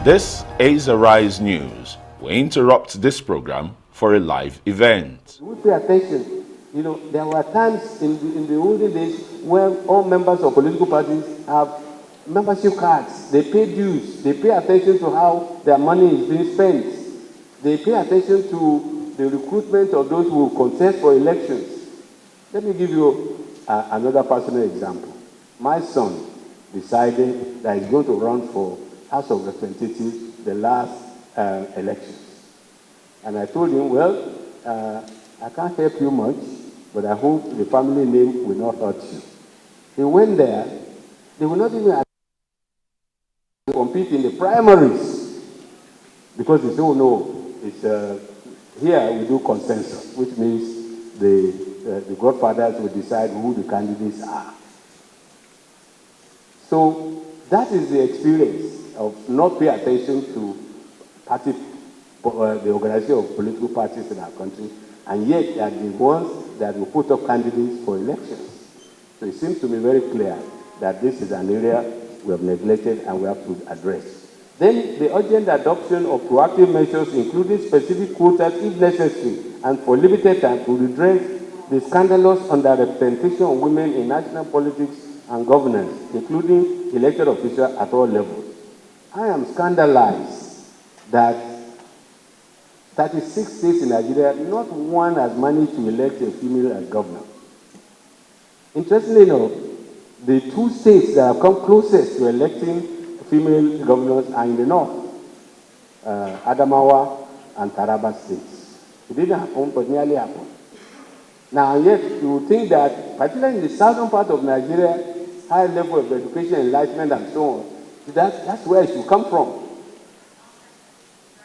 This is Arise News. We interrupt this program for a live event. We pay attention. You know, there were times in the olden days when all members of political parties have membership cards. They pay dues. They pay attention to how their money is being spent. They pay attention to the recruitment of those who will contest for elections. Let me give you another personal example. My son decided that he's going to run for House of Representatives the last elections. And I told him, well, I can't help you much, but I hope the family name will not hurt you. He went there. They will not even compete in the primaries because they say, oh no, it's, here we do consensus, which means the godfathers will decide who the candidates are. So that is the experience of not paying attention to party, the organization of political parties in our country, and yet they are the ones that will put up candidates for elections. So it seems to me very clear that this is an area we have neglected and we have to address. Then the urgent adoption of proactive measures, including specific quotas if necessary, and for limited time to redress the scandalous underrepresentation of women in national politics and governance, including elected officials at all levels. I am scandalized that 36 states in Nigeria, not one has managed to elect a female as governor. Interestingly enough, the two states that have come closest to electing female governors are in the north, Adamawa and Taraba states. It didn't happen, but nearly happened. Now, yet, you would think that, particularly in the southern part of Nigeria, high level of education, enlightenment, and so on, that's where it should come from.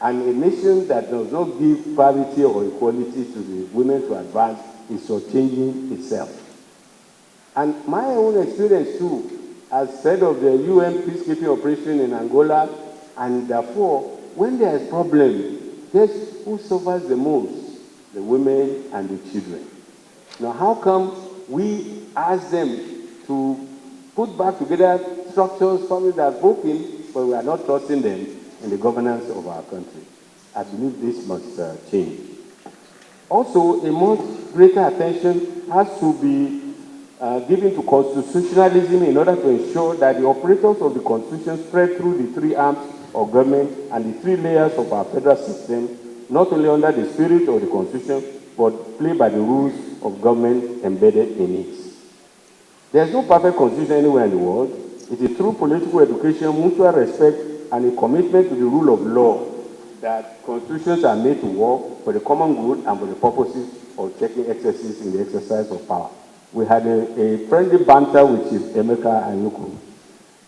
And a nation that does not give parity or equality to the women to advance is shortchanging itself. And my own experience too, as head of the UN peacekeeping operation in Angola, and therefore, when there is problem, guess who suffers the most? The women and the children. Now, how come we ask them to put back together structures, families that are broken, but we are not trusting them in the governance of our country? I believe this must change. Also, a much greater attention has to be given to constitutionalism in order to ensure that the operators of the Constitution spread through the three arms of government and the three layers of our federal system, not only under the spirit of the Constitution, but play by the rules of government embedded in it. There is no perfect Constitution anywhere in the world. It is through political education, mutual respect, and a commitment to the rule of law that constitutions are made to work for the common good and for the purposes of checking excesses in the exercise of power. We had a friendly banter with Chief Emeka and Anyaoku.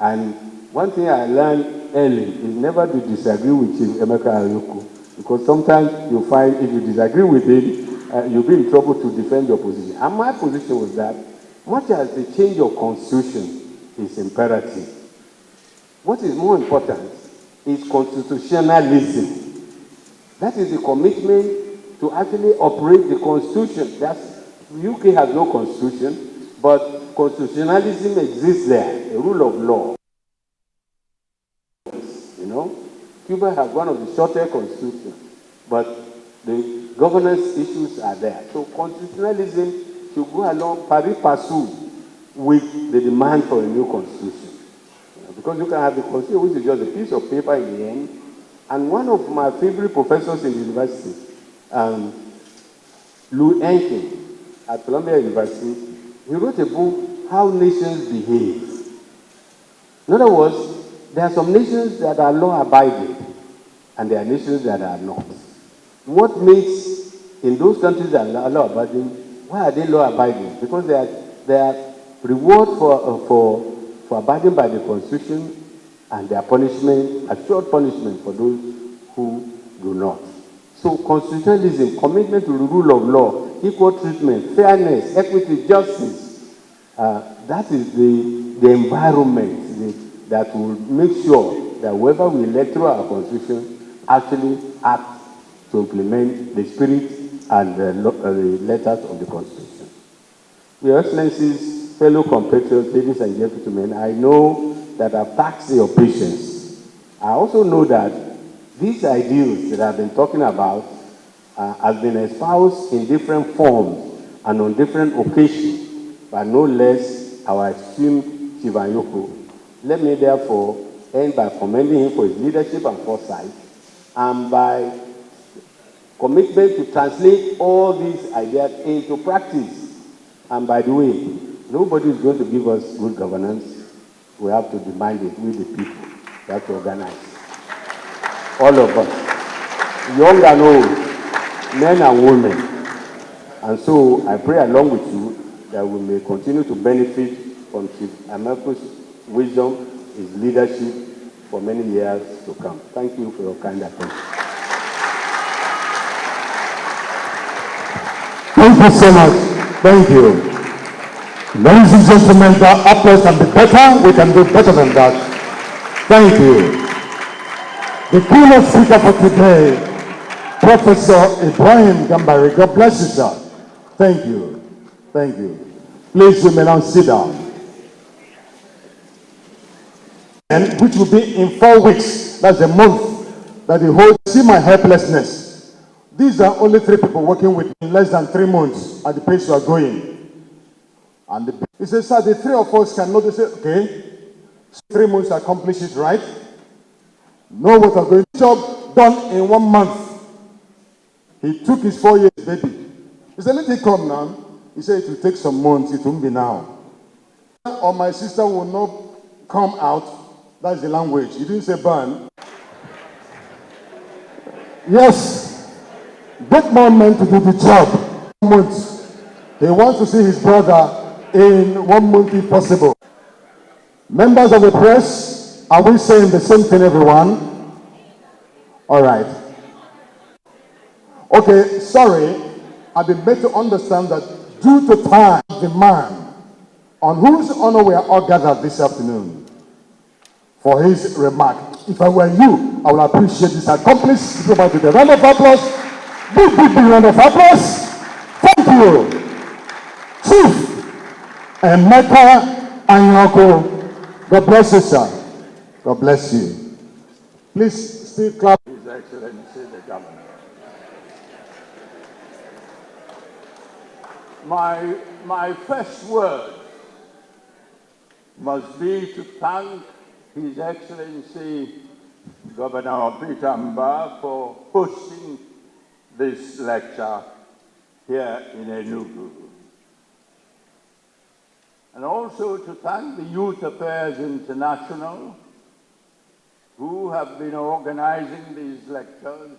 And one thing I learned early is never to disagree with Chief Emeka and Anyaoku, because sometimes you find if you disagree with him, you'll be in trouble to defend your position. And my position was that much as the change of constitution is imperative, what is more important is constitutionalism. That is the commitment to actually operate the constitution. The UK has no constitution, but constitutionalism exists there, a rule of law. You know, Cuba has one of the shorter constitutions, but the governance issues are there. So constitutionalism should go along pari passu with the demand for a new constitution. Because you can have the constitution, which is just a piece of paper in the end. And one of my favorite professors in the university, Lou Enkin, at Columbia University, he wrote a book, How Nations Behave. In other words, there are some nations that are law-abiding, and there are nations that are not. What makes, in those countries that are law-abiding, why are they law-abiding? Because they are reward for abiding by the Constitution, and their punishment, assured punishment for those who do not. So constitutionalism, commitment to the rule of law, equal treatment, fairness, equity, justice, that is the environment that will make sure that whoever we elect through our Constitution actually act to implement the spirit and the letters of the Constitution. Your Excellencies, fellow compatriots, ladies and gentlemen, I know that I've taxed your patience I also know that these ideals that I've been talking about have been espoused in different forms and on different occasions, but no less our esteemed Chief Anyaoku. Let me therefore end by commending him for his leadership and foresight, and by commitment to translate all these ideas into practice. And by the way, nobody is going to give us good governance. We have to demand it with the people. We have to organize. All of us, young and old, men and women. And so I pray along with you that we may continue to benefit from Chief Emeka's wisdom, his leadership for many years to come. Thank you for your kind attention. Thank you so much. Thank you. Ladies and gentlemen, the applause can be better. We can do better than that. Thank you. The keynote speaker for today, Professor Ibrahim Gambari. God bless you, sir. Thank you. Thank you. Please, you may now sit down. And which will be in 4 weeks. That's a month that the whole see my helplessness. These are only 3 people working with me in less than 3 months at the pace we are going. And he says, sir, the 3 of us cannot. They say, okay, 3 months to accomplish it, right? Know what I'm going to job done in 1 month. He took his 4 years baby. He said, let it come now. He said, it will take some months, it won't be now. Or my sister will not come out. That's the language. He didn't say burn. Yes, get more men to do the job. Months. He wants to see his brother in 1 month if possible. Members of the press, are we saying the same thing, everyone? All right. Okay, sorry. I've been made to understand that due to time, the man on whose honor we are all gathered this afternoon for his remark. If I were you, I would appreciate this accomplice. Provide with a round of applause. Big round of applause. Thank you. Chief Emeka Anyaoku. God bless you, sir. God bless you. Please still clap. His Excellency the Governor. My first word must be to thank His Excellency Governor Peter Mba for hosting this lecture here in Enugu. And also to thank the Youth Affairs International, who have been organizing these lectures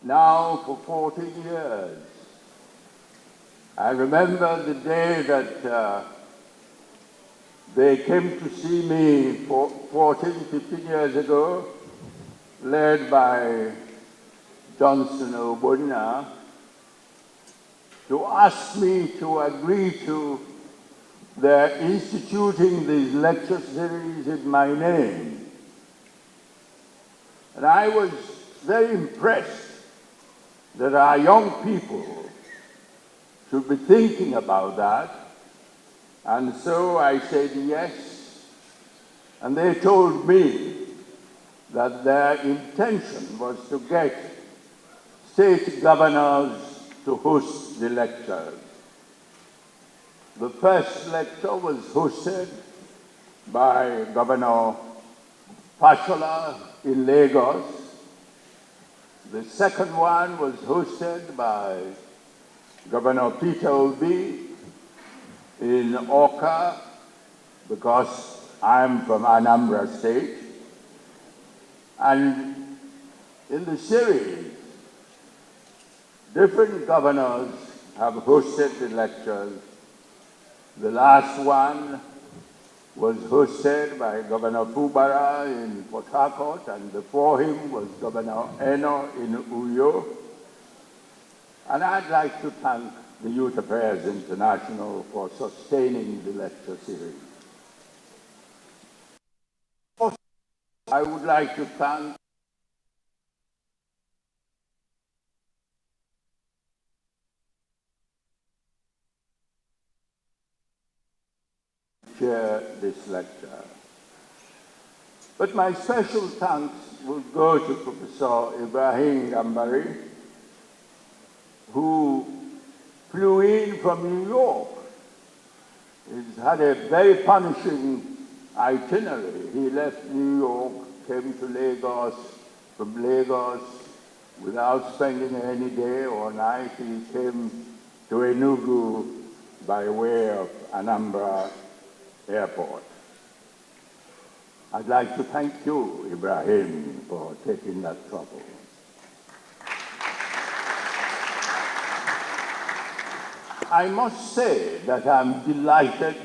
now for 40 years. I remember the day that they came to see me 14, 15 years ago, led by Johnson Obonna, to ask me to agree to their instituting these lecture series in my name. And I was very impressed that our young people should be thinking about that. And so I said yes. And they told me that their intention was to get state governors to host the lectures. The first lecture was hosted by Governor Fashola in Lagos. The second one was hosted by Governor Peter Obi in Oka, because I'm from Anambra State. And in the series, different governors have hosted the lectures. The last one was hosted by Governor Fubara in Port Harcourt, and before him was Governor Eno in Uyo. And I'd like to thank the Youth Affairs International for sustaining the lecture series. I would like to thank chair this lecture. But my special thanks will go to Professor Ibrahim Gambari, who flew in from New York. He's had a very punishing itinerary. He left New York, came to Lagos, from Lagos, without spending any day or night. He came to Enugu by way of Anambra Airport. I'd like to thank you, Ibrahim, for taking that trouble. I must say that I'm delighted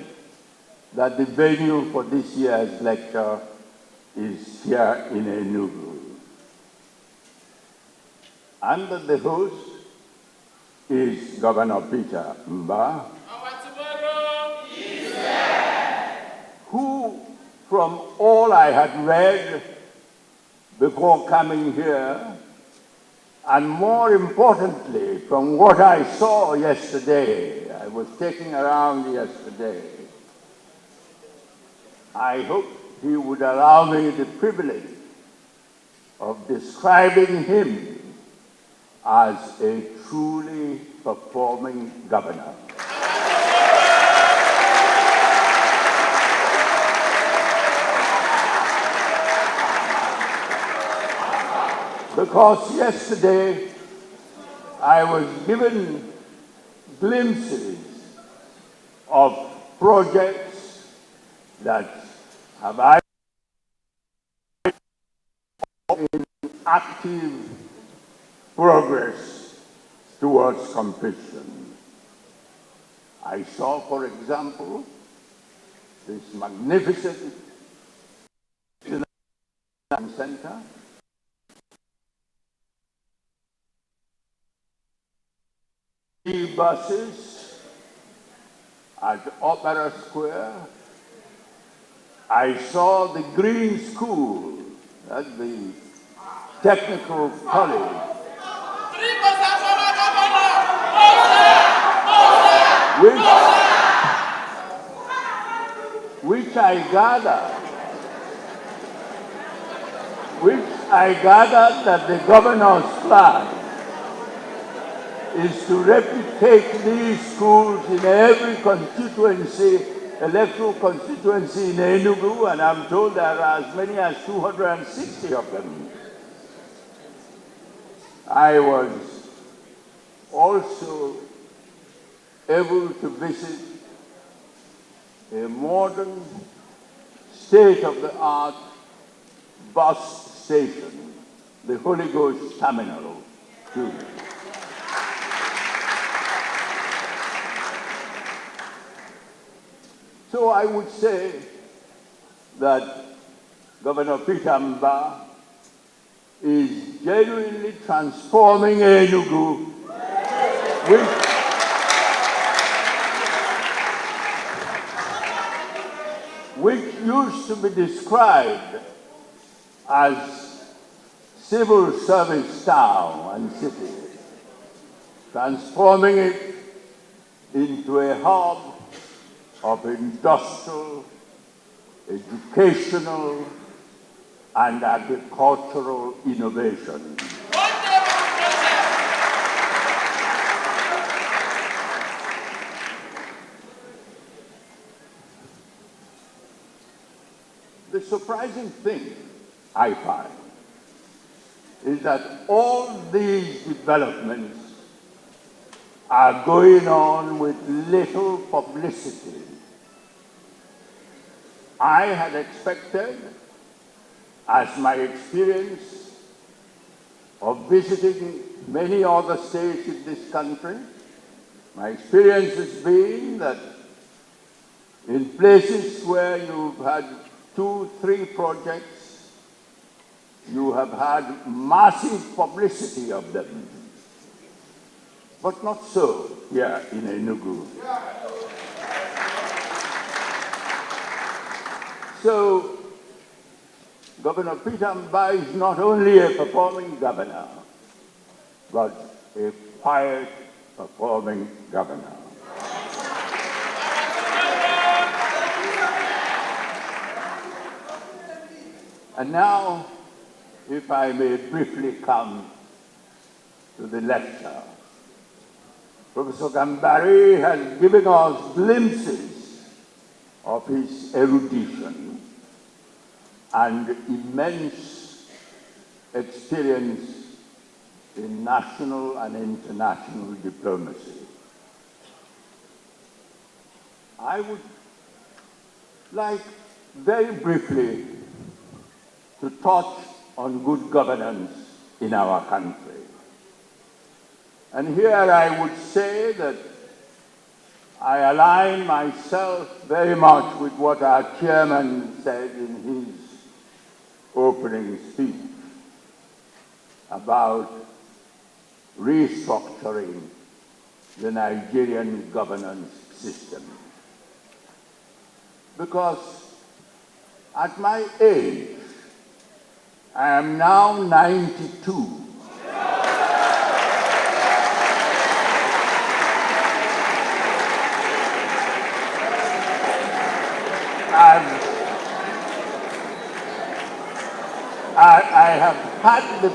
that the venue for this year's lecture is here in Enugu. And that the host is Governor Peter Mba, who, from all I had read before coming here, and more importantly, from what I saw yesterday, I was taking around yesterday, I hope he would allow me the privilege of describing him as a truly performing governor. Because yesterday I was given glimpses of projects that have in active progress towards completion. I saw, for example, this magnificent center, buses at Opera Square. I saw the Green School at the Technical College, which I gathered that the governor's plan is to replicate these schools in every constituency, electoral constituency in Enugu, and I'm told there are as many as 260 of them. I was also able to visit a modern, state-of-the-art bus station, the Holy Ghost Terminal, too. So I would say that Governor Peter Mba is genuinely transforming Enugu, which used to be described as civil service town and city, transforming it into a hub of industrial, educational, and agricultural innovation. The surprising thing, I find, is that all these developments are going on with little publicity. I had expected, as my experience of visiting many other states in this country, my experience has been that in places where you've had 2, 3 projects, you have had massive publicity of them. But not so here in Enugu. So, Governor Peter Mba is not only a performing governor, but a quiet performing governor. And now, if I may briefly come to the lecture, Professor Gambari has given us glimpses of his erudition and immense experience in national and international diplomacy. I would like very briefly to touch on good governance in our country. And here I would say that I align myself very much with what our chairman said in his opening speech about restructuring the Nigerian governance system. Because at my age, I am now 92. I have had the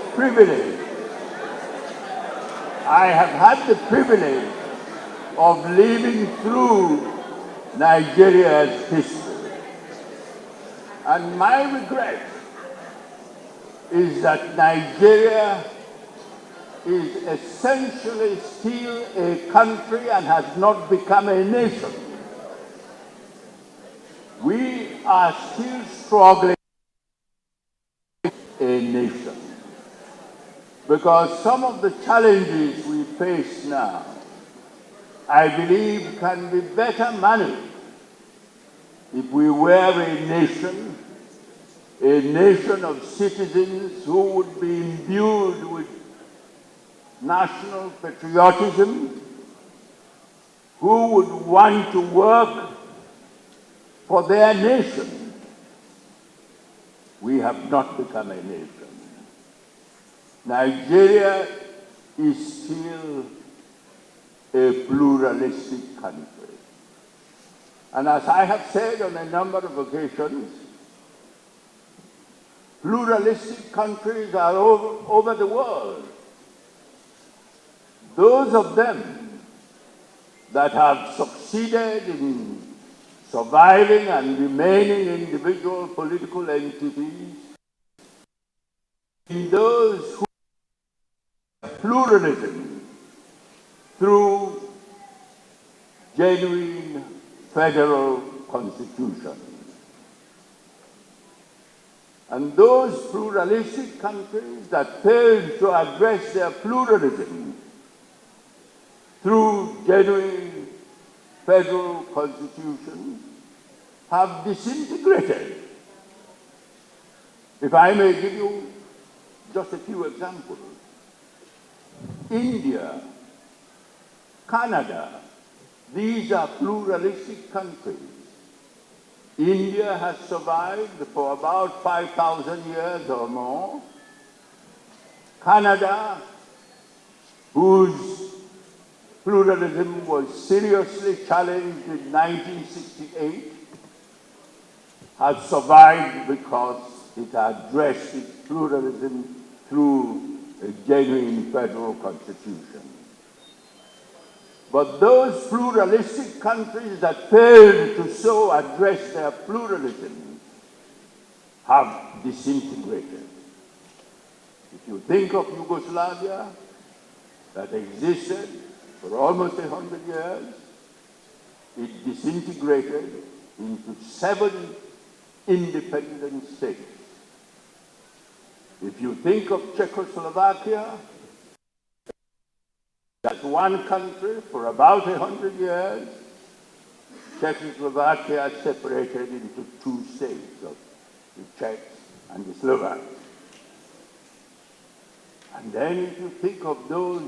privilege of living through Nigeria's history. And my regret is that Nigeria is essentially still a country and has not become a nation. We are still struggling a nation because some of the challenges we face now, I believe, can be better managed if we were a nation of citizens who would be imbued with national patriotism, who would want to work for their nation. We have not become a nation. Nigeria is still a pluralistic country. And as I have said on a number of occasions, pluralistic countries are over the world. Those of them that have succeeded in surviving and remaining individual political entities, in those who have pluralism through genuine federal constitutions. And those pluralistic countries that fail to address their pluralism through genuine federal constitutions have disintegrated. If I may give you just a few examples. India, Canada, these are pluralistic countries. India has survived for about 5,000 years or more. Canada, whose pluralism was seriously challenged in 1968, has survived because it addressed its pluralism through a genuine federal constitution. But those pluralistic countries that failed to so address their pluralism have disintegrated. If you think of Yugoslavia, that existed for almost 100 years, it disintegrated into 7 independent states. If you think of Czechoslovakia, that's one country for about 100 years, Czechoslovakia separated into 2 states, of the Czechs and the Slovaks. And then if you think of those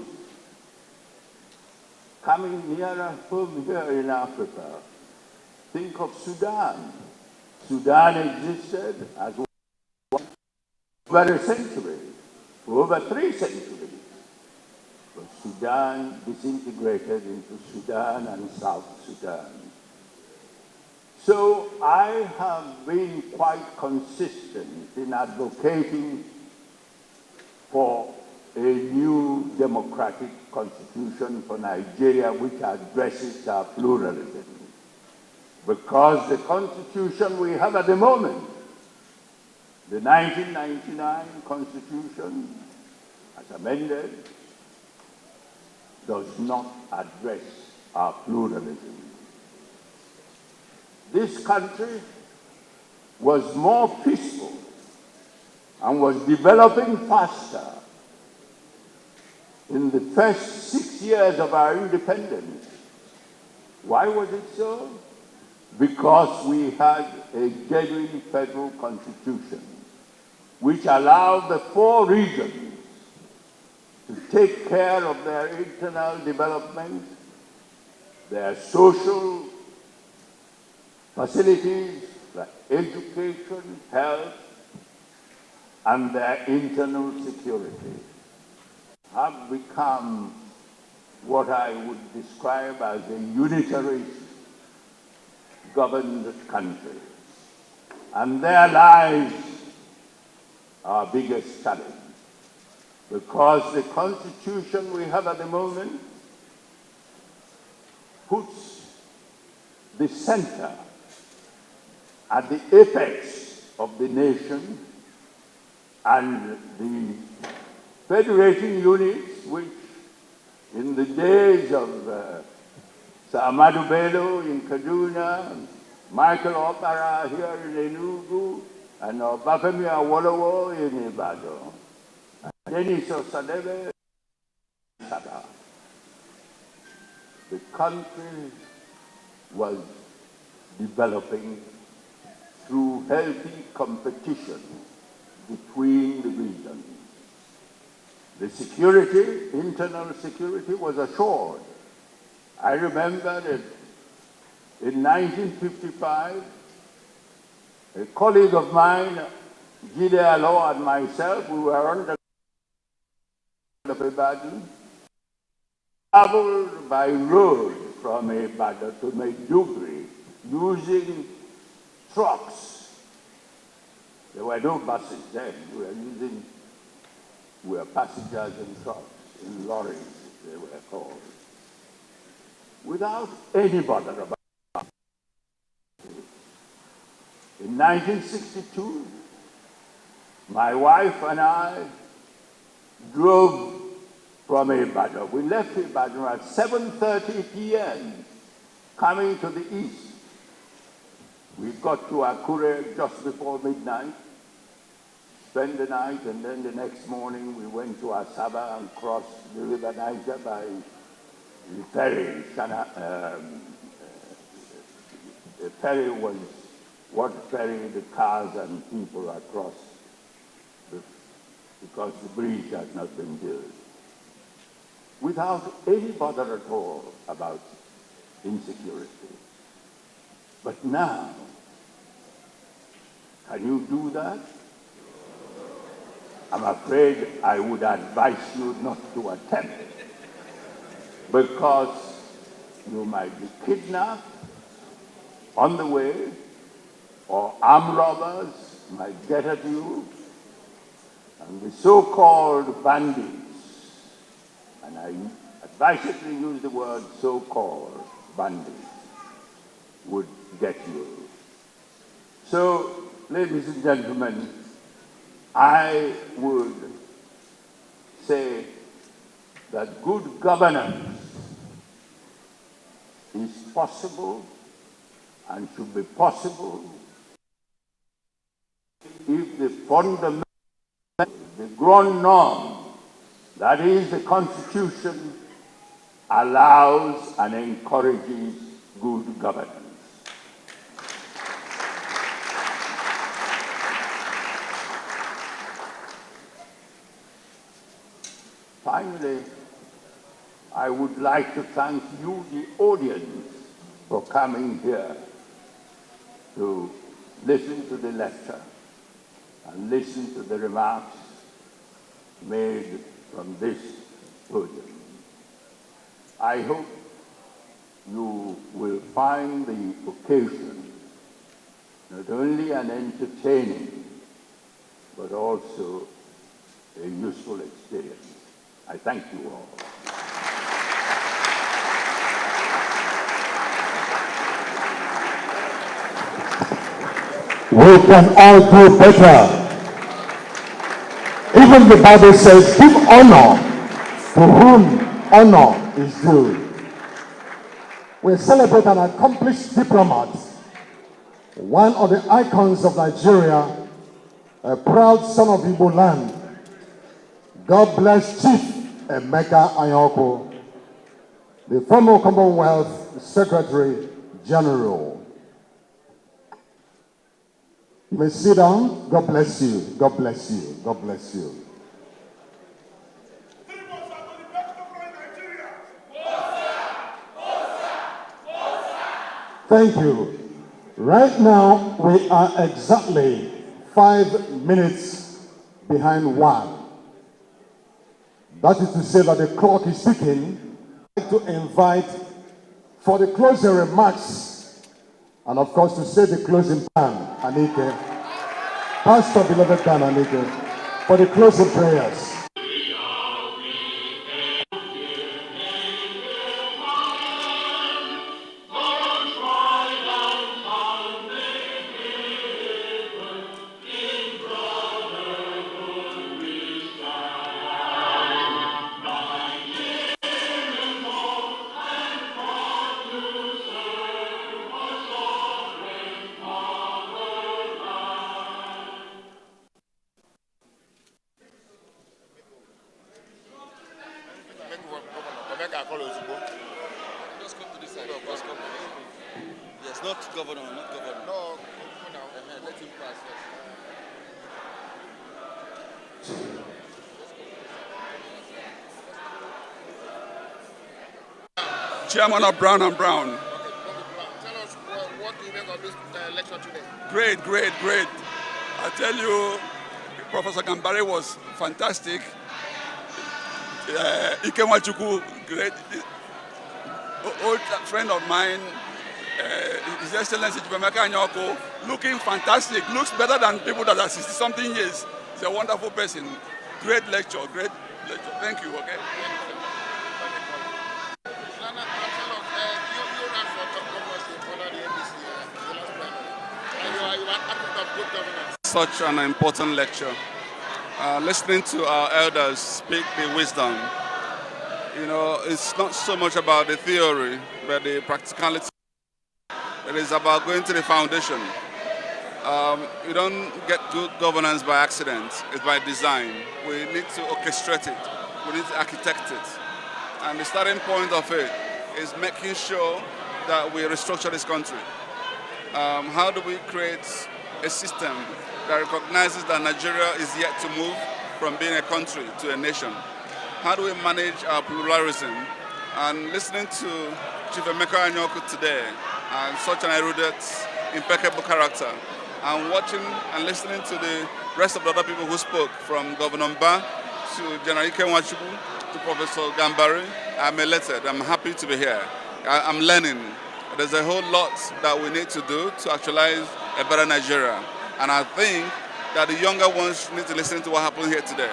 coming nearer home here in Africa, think of Sudan. Sudan existed as over a century, for over 3 centuries. But Sudan disintegrated into Sudan and South Sudan. So I have been quite consistent in advocating for a new democratic constitution for Nigeria which addresses our pluralism. Because the constitution we have at the moment, the 1999 constitution, as amended, does not address our pluralism. This country was more peaceful and was developing faster in the first 6 years of our independence. Why was it so? Because we had a genuine federal constitution which allowed the 4 regions to take care of their internal development, their social facilities like education, health, and their internal security have become what I would describe as a unitary governed country. And there lies our biggest challenge, because the constitution we have at the moment puts the center at the apex of the nation, and the federating units, which in the days of Sir Ahmadu Bello in Kaduna, Michael Opara here in Enugu, and Obafemi Awolowo in Ibadan, and Denis Osadebe in Sabah. The country was developing through healthy competition between the regions. The security, internal security, was assured. I remember that in 1955, a colleague of mine, Jide Alo, and myself, we were on the Ibadan, traveled by road from Ibadan to Maiduguri using trucks. There were no buses then. We were passengers in trucks, in lorries, they were called, without any bother about it. In 1962, my wife and I drove from Ibadan. We left Ibadan at 7:30 p.m., coming to the east. We got to Akure just before midnight, spent the night, and then the next morning we went to Asaba and crossed the river Niger by the ferry. The ferry was what ferried the cars and people across because the bridge had not been built, without any bother at all about insecurity. But now, can you do that? I'm afraid I would advise you not to attempt it, because you might be kidnapped on the way, or armed robbers might get at you, and the so-called bandits, and I advisedly use the word so-called bandits, would get you. So, ladies and gentlemen, I would say that good governance is possible and should be possible if the fundamental, the ground norm, that is the Constitution, allows and encourages good governance. Finally, I would like to thank you, the audience, for coming here to listen to the lecture and listen to the remarks made from this podium. I hope you will find the occasion not only an entertaining, but also a useful experience. I thank you all. We can all do better. Even the Bible says, give honor to whom honor is due. We celebrate an accomplished diplomat, one of the icons of Nigeria, a proud son of Igbo land. God bless Chief Emeka Anyaoku, the former Commonwealth Secretary General. You may sit down. God bless you. God bless you. God bless you. Thank you. Right now, we are exactly 5 minutes behind 1. That is to say that the clock is ticking. I'd like to invite for the closing remarks, and of course to say the closing plan, Anike, Pastor beloved Dan Anike, for the closing prayers. Just come to this side. Just come. Yes, not governor, not governor. No, let him pass. Yes. Chairman of Brown and Brown. Okay, tell us what do you make of this lecture today? Great, great, great. I tell you, Professor Gambari was fantastic. Ikemwachuku, great. Old friend of mine, His Excellency Emeka Anyaoku, looking fantastic. Looks better than people that are 60-something years. He's a wonderful person. Great lecture, great lecture. Thank you, okay? Such an important lecture. Listening to our elders speak the wisdom. You know, it's not so much about the theory, but the practicality. It is about going to the foundation. You don't get good governance by accident. It's by design. We need to orchestrate it. We need to architect it. And the starting point of it is making sure that we restructure this country. How do we create a system that recognizes that Nigeria is yet to move from being a country to a nation? How do we manage our pluralism? And listening to Chief Emeka Anyaoku today, and such an erudite, impeccable character, and watching and listening to the rest of the other people who spoke, from Governor Mba to General Ikemwachuku to Professor Gambari, I'm elated. I'm happy to be here. I'm learning. There's a whole lot that we need to do to actualize a better Nigeria. And I think that the younger ones need to listen to what happened here today.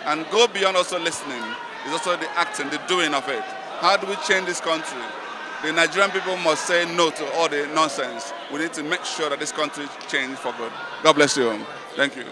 And go beyond also listening, is also the acting, the doing of it. How do we change this country? The Nigerian people must say no to all the nonsense. We need to make sure that this country changes for good. God bless you. Thank you.